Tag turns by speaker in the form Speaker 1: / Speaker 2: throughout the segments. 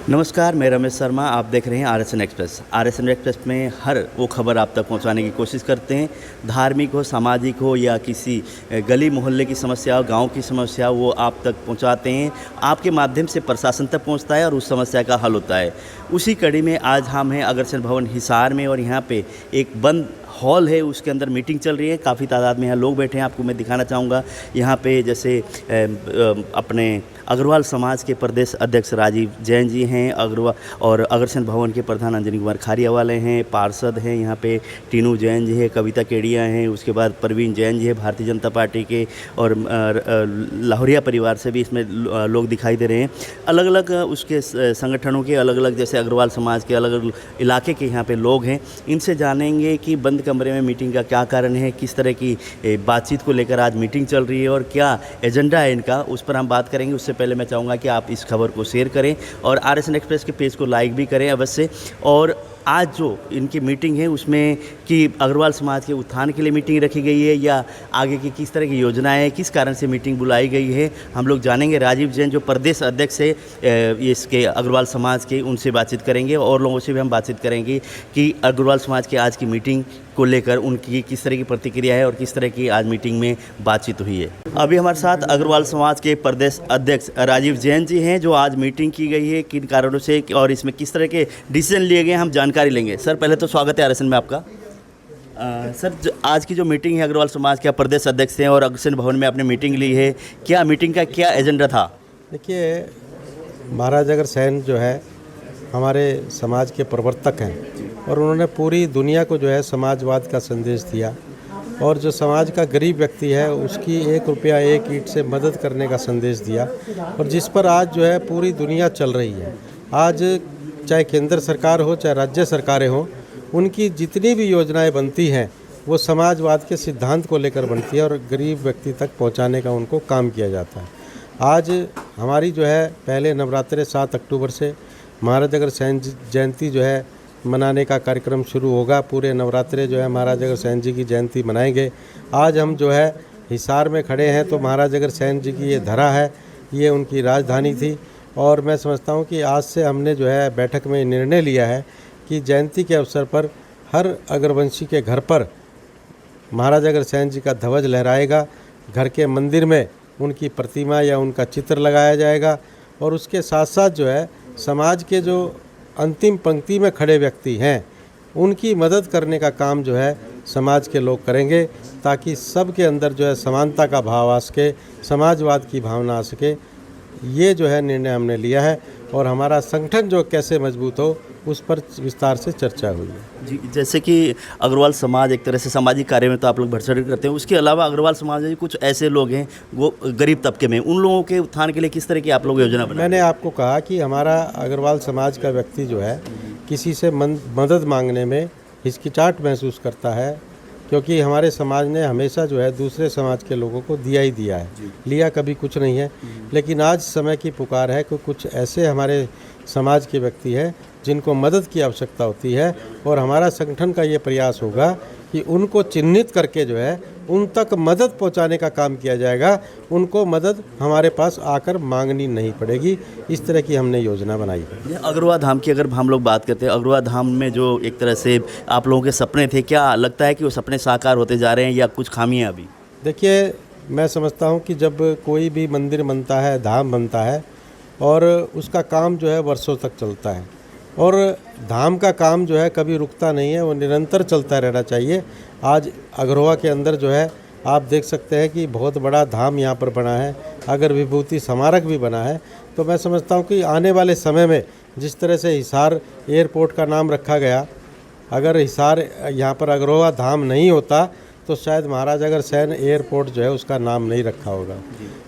Speaker 1: नमस्कार, मैं रमेश शर्मा। आप देख रहे हैं आरएसएन एक्सप्रेस। आरएसएन एक्सप्रेस में हर वो खबर आप तक पहुंचाने की कोशिश करते हैं। धार्मिक हो, सामाजिक हो या किसी गली मोहल्ले की समस्या हो, गांव की समस्या हो, वो आप तक पहुंचाते हैं। आपके माध्यम से प्रशासन तक पहुंचता है और उस समस्या का हल होता है। उसी कड़ी में आज हम हैं अग्रसेन भवन हिसार में और यहाँ पे एक बंद हॉल है, उसके अंदर मीटिंग चल रही है। काफ़ी तादाद में यहाँ लोग बैठे हैं। आपको मैं दिखाना चाहूँगा यहाँ पे जैसे अपने अग्रवाल समाज के प्रदेश अध्यक्ष राजीव जैन जी हैं, अग्रवाल और अग्रसेन भवन के प्रधान अंजनी कुमार खारिया वाले हैं, पार्षद हैं यहाँ पे टीनू जैन जी है, कविता केडिया हैं, उसके बाद प्रवीण जैन जी है भारतीय जनता पार्टी के, और लाहौरिया परिवार से भी इसमें लोग दिखाई दे रहे हैं। अलग अलग उसके संगठनों के अलग अलग, जैसे अग्रवाल समाज के अलग अलग इलाके के यहाँ पे लोग हैं। इनसे जानेंगे कि बंद कमरे में मीटिंग का क्या कारण है, किस तरह की बातचीत को लेकर आज मीटिंग चल रही है और क्या एजेंडा है इनका, उस पर हम बात करेंगे। उससे पहले मैं चाहूँगा कि आप इस खबर को शेयर करें और आरएसएन एक्सप्रेस के पेज को लाइक भी करें अवश्य। और आज जो इनकी मीटिंग है उसमें कि अग्रवाल समाज के उत्थान के लिए मीटिंग रखी गई है या आगे की किस तरह की योजनाएं हैं, किस कारण से मीटिंग बुलाई गई है, हम लोग जानेंगे। राजीव जैन जो प्रदेश अध्यक्ष है इसके अग्रवाल समाज के, उनसे बातचीत करेंगे और लोगों से भी हम बातचीत करेंगे कि अग्रवाल समाज की आज की मीटिंग को लेकर उनकी किस तरह की प्रतिक्रिया है और किस तरह की आज मीटिंग में बातचीत हुई है। अभी हमारे साथ अग्रवाल समाज के प्रदेश अध्यक्ष राजीव जैन जी हैं, जो आज मीटिंग की गई है, किन कारणों से और इसमें किस तरह के डिसीजन लिए गए हम जानकारी लेंगे। सर, पहले तो स्वागत है आरएसएन में आपका। सर, आज की जो मीटिंग है अग्रवाल समाज के प्रदेश अध्यक्ष हैं और अग्रसेन भवन में आपने मीटिंग ली है, क्या मीटिंग का क्या एजेंडा था?
Speaker 2: देखिए, महाराज अग्रसेन जो है हमारे समाज के प्रवर्तक हैं और उन्होंने पूरी दुनिया को जो है समाजवाद का संदेश दिया और जो समाज का गरीब व्यक्ति है उसकी 1 रुपया 1 ईंट से मदद करने का संदेश दिया और जिस पर आज जो है पूरी दुनिया चल रही है। आज चाहे केंद्र सरकार हो चाहे राज्य सरकारें हों, उनकी जितनी भी योजनाएं बनती हैं वो समाजवाद के सिद्धांत को लेकर बनती है और गरीब व्यक्ति तक पहुंचाने का उनको काम किया जाता है। आज हमारी जो है पहले नवरात्रे 7 अक्टूबर से महाराज अग्रसेन जयंती जो है मनाने का कार्यक्रम शुरू होगा। पूरे नवरात्रे जो है महाराज अग्रसेन जी की जयंती मनाएंगे। आज हम जो है हिसार में खड़े हैं तो महाराज अग्रसेन जी की ये धरा है, ये उनकी राजधानी थी और मैं समझता हूँ कि आज से हमने जो है बैठक में निर्णय लिया है कि जयंती के अवसर पर हर अग्रवंशी के घर पर महाराज अग्रसेन जी का ध्वज लहराएगा, घर के मंदिर में उनकी प्रतिमा या उनका चित्र लगाया जाएगा और उसके साथ साथ जो है समाज के जो अंतिम पंक्ति में खड़े व्यक्ति हैं उनकी मदद करने का काम जो है समाज के लोग करेंगे, ताकि सबके अंदर जो है समानता का भाव आ सके, समाजवाद की भावना आ सके। ये जो है निर्णय हमने लिया है और हमारा संगठन जो कैसे मजबूत हो उस पर विस्तार से चर्चा हुई है।
Speaker 1: जी, जैसे कि अग्रवाल समाज एक तरह से सामाजिक कार्य में तो आप लोग बढ़-चढ़ करते हैं, उसके अलावा अग्रवाल समाज में कुछ ऐसे लोग हैं वो गरीब तबके में, उन लोगों के उत्थान के लिए किस तरह की आप लोग योजना बनाए?
Speaker 2: मैंने आपको कहा कि हमारा अग्रवाल समाज का व्यक्ति जो है किसी से मदद मांगने में हिचकिचाहट महसूस करता है, क्योंकि हमारे समाज ने हमेशा जो है दूसरे समाज के लोगों को दिया ही दिया है, लिया कभी कुछ नहीं है। लेकिन आज समय की पुकार है कि कुछ ऐसे हमारे समाज के व्यक्ति हैं जिनको मदद की आवश्यकता होती है और हमारा संगठन का ये प्रयास होगा कि उनको चिन्हित करके जो है उन तक मदद पहुंचाने का काम किया जाएगा। उनको मदद हमारे पास आकर मांगनी नहीं पड़ेगी। इस तरह की हमने योजना बनाई है।
Speaker 1: अग्रवाल धाम की अगर हम लोग बात करते हैं, अग्रवाल धाम में जो एक तरह से आप लोगों के सपने थे, क्या लगता है कि वो सपने साकार होते जा रहे हैं या कुछ खामियां अभी?
Speaker 2: देखिए, मैं समझता हूँ कि जब कोई भी मंदिर बनता है, धाम बनता है और उसका काम जो है वर्षों तक चलता है और धाम का काम जो है कभी रुकता नहीं है, वो निरंतर चलता रहना चाहिए। आज अग्रवा के अंदर जो है आप देख सकते हैं कि बहुत बड़ा धाम यहाँ पर बना है, अगर विभूति स्मारक भी बना है। तो मैं समझता हूँ कि आने वाले समय में जिस तरह से हिसार एयरपोर्ट का नाम रखा गया, अगर हिसार यहाँ पर अग्रवा धाम नहीं होता तो शायद महाराज अग्रसेन एयरपोर्ट जो है उसका नाम नहीं रखा होगा।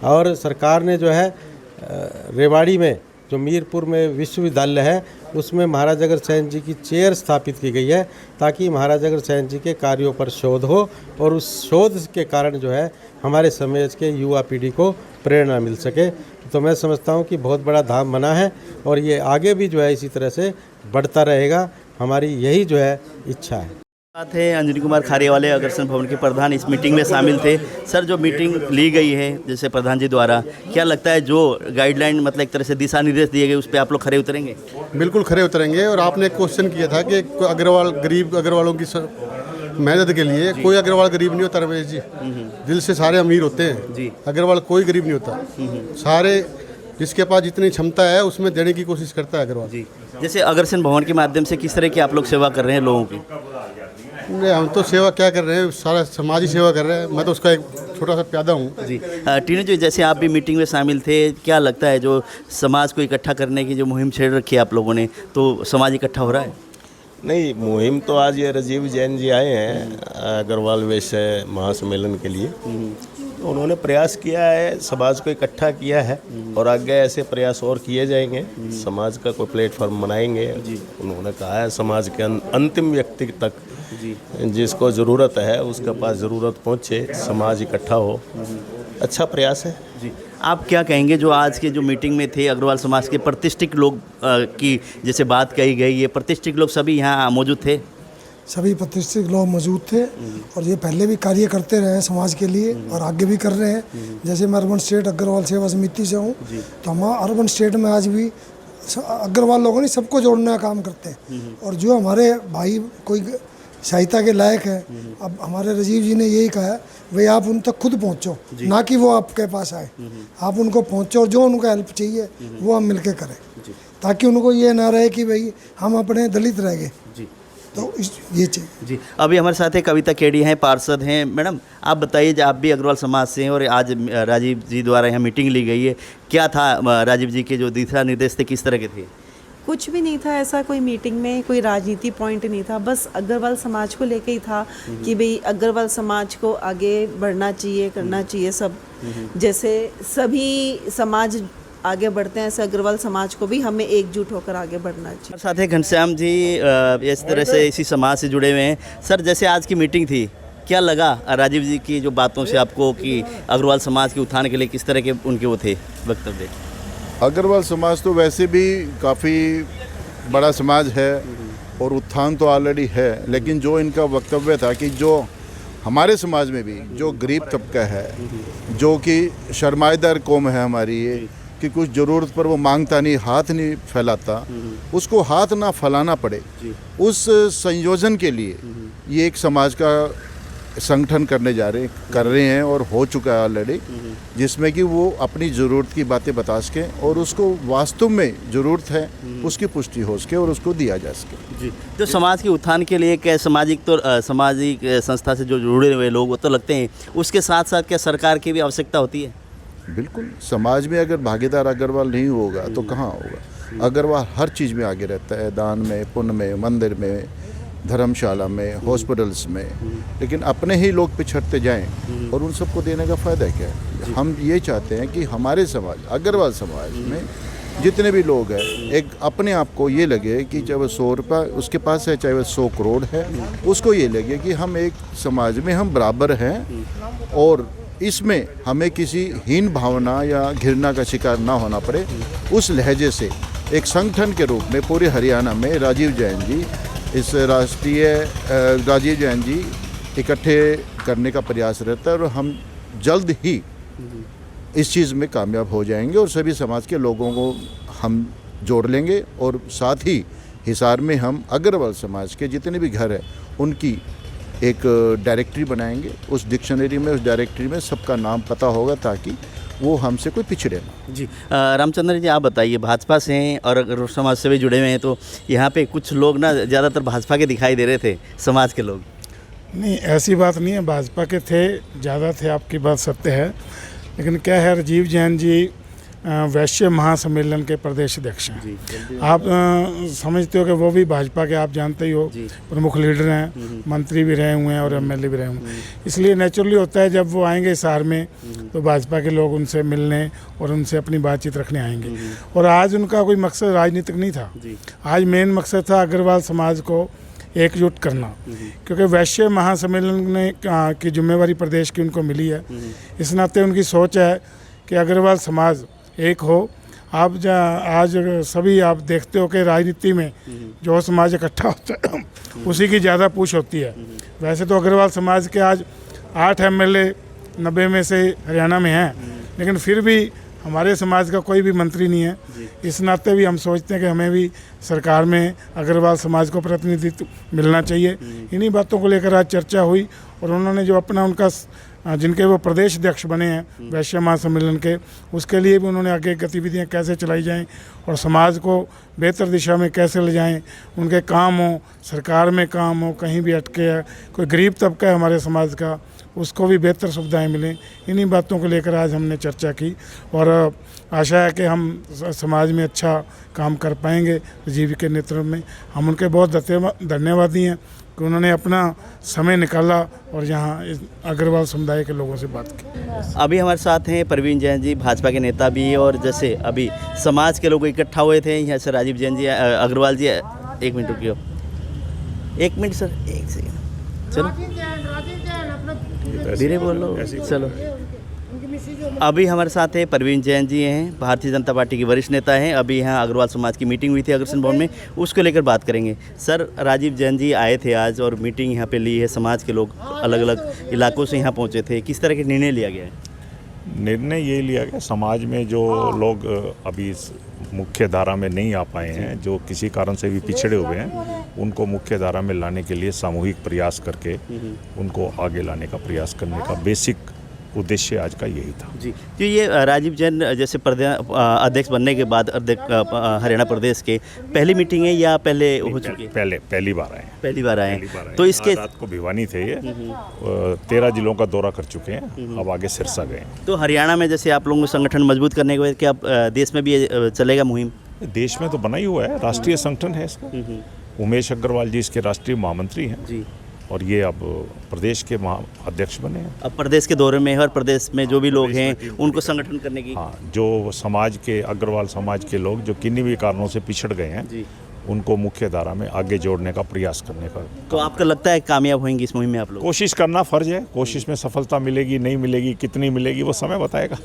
Speaker 2: और सरकार ने जो है रेवाड़ी में जो मीरपुर में विश्वविद्यालय है उसमें महाराज अग्रसेन जी की चेयर स्थापित की गई है, ताकि महाराज अग्रसेन जी के कार्यों पर शोध हो और उस शोध के कारण जो है हमारे समाज के युवा पीढ़ी को प्रेरणा मिल सके। तो मैं समझता हूँ कि बहुत बड़ा धाम बना है और ये आगे भी जो है इसी तरह से बढ़ता रहेगा। हमारी यही जो है इच्छा है।
Speaker 1: बात है अंजनी कुमार खारेवाले अग्रसेन भवन के प्रधान इस मीटिंग में शामिल थे। सर, जो मीटिंग ली गई है जैसे प्रधान जी द्वारा, क्या लगता है जो गाइडलाइन मतलब एक तरह से दिशा निर्देश दिए गए उस पर आप लोग खरे उतरेंगे?
Speaker 3: बिल्कुल खरे उतरेंगे। और आपने एक क्वेश्चन किया था कि अग्रवाल गरीब अग्रवालों की मदद के लिए, कोई अग्रवाल गरीब नहीं होता रमेश जी। दिल से सारे अमीर होते हैं
Speaker 1: जी।
Speaker 3: अग्रवाल कोई गरीब नहीं होता। सारे जिसके पास जितनी क्षमता है उसमें देने की कोशिश करता है अग्रवाल
Speaker 1: जी। जैसे अग्रसेन भवन के माध्यम से किस तरह की आप लोग सेवा कर रहे हैं लोगों की?
Speaker 3: नहीं, हम तो सेवा क्या कर रहे हैं, सारा समाज ही सेवा कर रहे हैं। मैं तो उसका एक छोटा सा प्यादा हूँ
Speaker 1: जी। टीनू जी, जैसे आप भी मीटिंग में शामिल थे, क्या लगता है जो समाज को इकट्ठा करने की जो मुहिम छेड़ रखी है आप लोगों ने, तो समाज इकट्ठा हो रहा है?
Speaker 4: नहीं, मुहिम तो आज ये राजीव जैन जी आए हैं अग्रवाल वैश्य महासम्मेलन के लिए। तो उन्होंने प्रयास किया है, समाज को इकट्ठा किया है और आगे ऐसे प्रयास और किए जाएंगे। समाज का कोई प्लेटफॉर्म बनाएंगे। उन्होंने कहा है समाज के अंतिम व्यक्ति तक जिसको ज़रूरत है उसके पास ज़रूरत पहुँचे, समाज इकट्ठा हो। अच्छा प्रयास है
Speaker 1: जी। आप क्या कहेंगे जो आज के जो मीटिंग में थे अग्रवाल समाज के प्रतिष्ठित लोग की जैसे बात कही गई, ये प्रतिष्ठित लोग सभी यहाँ मौजूद थे?
Speaker 5: सभी प्रतिष्ठित लोग मौजूद थे और ये पहले भी कार्य करते रहे हैं समाज के लिए और आगे भी कर रहे हैं। जैसे मैं अर्बन स्टेट अग्रवाल सेवा समिति से हूँ, तो हम अर्बन स्टेट में आज भी अग्रवाल लोगों ने सबको जोड़ने का काम करते हैं। और जो हमारे भाई कोई सहायता के लायक है, अब हमारे राजीव जी ने यही कहा है, भाई आप उन तक खुद पहुँचो, ना कि वो आपके पास आए। आप उनको पहुँचो और जो उनको हेल्प चाहिए वो हम मिलके करें, ताकि उनको ये ना रहे कि भाई हम अपने दलित रह गए। तो ये चाहिए
Speaker 1: जी। अभी हमारे साथ है कविता केडी हैं, पार्षद हैं। मैडम, आप बताइए, आप भी अग्रवाल समाज से हैं और आज राजीव जी द्वारा यहाँ मीटिंग ली गई है, क्या था राजीव जी के जो दिशा निर्देश थे, किस तरह के थे?
Speaker 6: कुछ भी नहीं था ऐसा, कोई मीटिंग में कोई राजनीति पॉइंट नहीं था, बस अग्रवाल समाज को लेके ही था कि भाई अग्रवाल समाज को आगे बढ़ना चाहिए, करना चाहिए सब। जैसे सभी समाज आगे बढ़ते हैं, ऐसे अग्रवाल समाज को भी हमें एकजुट होकर आगे बढ़ना चाहिए।
Speaker 1: हमारे साथ है घनश्याम जी, इस तरह से इसी समाज से जुड़े हुए हैं। सर, जैसे आज की मीटिंग थी, क्या लगा राजीव जी की जो बातों से आपको कि अग्रवाल समाज के उत्थान के लिए किस तरह के उनके वो थे वक्तव्य?
Speaker 7: अग्रवाल समाज तो वैसे भी काफ़ी बड़ा समाज है और उत्थान तो ऑलरेडी है, लेकिन जो इनका वक्तव्य था कि जो हमारे समाज में भी जो गरीब तबका है, जो कि शर्माएदार कौम है हमारी, ये कि कुछ ज़रूरत पर वो मांगता नहीं, हाथ नहीं फैलाता, उसको हाथ ना फैलाना पड़े, उस संयोजन के लिए ये एक समाज का संगठन कर रहे हैं और हो चुका है ऑलरेडी, जिसमें कि वो अपनी ज़रूरत की बातें बता सकें और उसको वास्तव में ज़रूरत है उसकी पुष्टि हो सके और उसको दिया जा सके।
Speaker 1: जी। जो समाज के उत्थान के लिए क्या सामाजिक संस्था से जो जुड़े हुए लोग वो तो लगते हैं, उसके साथ साथ क्या सरकार की भी आवश्यकता होती है?
Speaker 7: बिल्कुल, समाज में अगर भागीदार अग्रवाल नहीं होगा तो कहाँ होगा। अग्रवाल हर चीज़ में आगे रहता है, दान में, पुण्य में, मंदिर में, धर्मशाला में, हॉस्पिटल्स में, लेकिन अपने ही लोग पिछड़ते जाएं और उन सबको देने का फ़ायदा क्या है। हम ये चाहते हैं कि हमारे समाज, अग्रवाल समाज में जितने भी लोग हैं, एक अपने आप को ये लगे कि चाहे वो 100 रुपये उसके पास है, चाहे वो 100 करोड़ है, उसको ये लगे कि हम एक समाज में हम बराबर हैं और इसमें हमें किसी हीन भावना या घृणा का शिकार ना होना पड़े। उस लहजे से एक संगठन के रूप में पूरे हरियाणा में राजीव जैन जी राजीव जैन जी इकट्ठे करने का प्रयास रहता है और हम जल्द ही इस चीज़ में कामयाब हो जाएंगे और सभी समाज के लोगों को हम जोड़ लेंगे और साथ ही हिसार में हम अग्रवाल समाज के जितने भी घर हैं उनकी एक डायरेक्टरी बनाएंगे। उस डिक्शनरी में, उस डायरेक्टरी में सबका नाम पता होगा ताकि वो हमसे कोई पिछड़े ना।
Speaker 1: जी। रामचंद्र जी, आप बताइए, भाजपा से हैं और अगर समाज से भी जुड़े हुए हैं, तो यहाँ पे कुछ लोग ना ज़्यादातर भाजपा के दिखाई दे रहे थे, समाज के लोग।
Speaker 8: नहीं, ऐसी बात नहीं है, भाजपा के थे, ज़्यादा थे, आपकी बात सत्य है। लेकिन क्या है, राजीव जैन जी वैश्य महासम्मेलन के प्रदेश अध्यक्ष हैं। आप समझते हो कि वो भी भाजपा के, आप जानते ही हो, प्रमुख लीडर हैं, मंत्री भी रहे हुए हैं और एमएलए भी रहे हुए हैं। इसलिए नेचुरली होता है जब वो आएंगे हिसार में तो भाजपा के लोग उनसे मिलने और उनसे अपनी बातचीत रखने आएंगे। और आज उनका कोई मकसद राजनीतिक नहीं था, आज मेन मकसद था अग्रवाल समाज को एकजुट करना, क्योंकि वैश्य महासम्मेलन की जिम्मेवारी प्रदेश की उनको मिली है। इस नाते उनकी सोच है कि अग्रवाल समाज एक हो आप आज सभी आप देखते हो कि राजनीति में जो समाज इकट्ठा होता है उसी की ज़्यादा पूछ होती है। वैसे तो अग्रवाल समाज के आज 8 MLA 90 में से हरियाणा में हैं, लेकिन फिर भी हमारे समाज का कोई भी मंत्री नहीं है। इस नाते भी हम सोचते हैं कि हमें भी सरकार में अग्रवाल समाज को प्रतिनिधित्व मिलना चाहिए। इन्हीं बातों को लेकर आज चर्चा हुई और उन्होंने जो अपना उनका जिनके वो प्रदेश अध्यक्ष बने हैं वैश्य महासम्मेलन के, उसके लिए भी उन्होंने आगे गतिविधियां कैसे चलाई जाएं और समाज को बेहतर दिशा में कैसे ले जाएं, उनके काम हो, सरकार में काम हो, कहीं भी अटके है, कोई गरीब तबका है हमारे समाज का, उसको भी बेहतर सुविधाएं मिलें। इन्हीं बातों को लेकर आज हमने चर्चा की और आशा है कि हम समाज में अच्छा काम कर पाएंगे राजीव के नेतृत्व में। हम उनके बहुत धन्यवादी हैं कि उन्होंने अपना समय निकाला और यहाँ इस अग्रवाल समुदाय के लोगों से बात की।
Speaker 1: अभी हमारे साथ हैं प्रवीण जैन जी, भाजपा के नेता भी, और जैसे अभी समाज के लोग इकट्ठा हुए थे यहाँ से, राजीव जैन जी, अग्रवाल जी, 1 मिनट रुकियो, 1 मिनट सर, 1 सेकंड, चलो धीरे बोलो, चलो। अभी हमारे साथ है प्रवीण जैन जी हैं, भारतीय जनता पार्टी के वरिष्ठ नेता हैं। अभी यहाँ अग्रवाल समाज की मीटिंग हुई थी अग्रसेन भवन में, उसको लेकर बात करेंगे। सर, राजीव जैन जी आए थे आज और मीटिंग यहाँ पे ली है, समाज के लोग अलग अलग इलाकों से यहाँ पहुँचे थे, किस तरह के निर्णय लिया गया है?
Speaker 9: निर्णय ये लिया गया, समाज में जो लोग अभी मुख्य धारा में नहीं आ पाए हैं, जो किसी कारण से भी पिछड़े हुए हैं, उनको मुख्य धारा में लाने के लिए सामूहिक प्रयास करके उनको आगे लाने का प्रयास करने का बेसिक उद्देश्य आज का यही था।
Speaker 1: जी, तो ये राजीव जैन जैसे अध्यक्ष बनने के बाद हरियाणा प्रदेश के पहली मीटिंग है या पहले हो चुकी है?
Speaker 9: पहली बार आए हैं।
Speaker 1: पहली बार आए हैं। तो इसके
Speaker 9: रात को भिवानी थे, ये 13 जिलों का दौरा कर चुके हैं, अब आगे सिरसा गए।
Speaker 1: तो हरियाणा में जैसे आप लोगों को संगठन मजबूत करने के बाद क्या देश में भी ये चलेगा मुहिम?
Speaker 9: देश में तो बना ही हुआ है, राष्ट्रीय संगठन है इसका। उमेश अग्रवाल जी इसके राष्ट्रीय महामंत्री हैं
Speaker 1: जी,
Speaker 9: और ये अब प्रदेश के अध्यक्ष बने हैं।
Speaker 1: अब प्रदेश के दौरे में, हर प्रदेश में जो भी लोग हैं उनको संगठन करने की।
Speaker 9: हाँ, जो समाज के, अग्रवाल समाज के लोग जो किन्हीं भी कारणों से पिछड़ गए हैं
Speaker 1: जी,
Speaker 9: उनको मुख्य धारा में आगे जोड़ने का प्रयास करने का।
Speaker 1: तो आपको लगता है कामयाब होंगे इस मुहिम में आप लोग?
Speaker 9: कोशिश करना फर्ज है, कोशिश में सफलता मिलेगी नहीं मिलेगी, कितनी मिलेगी, वो समय बताएगा।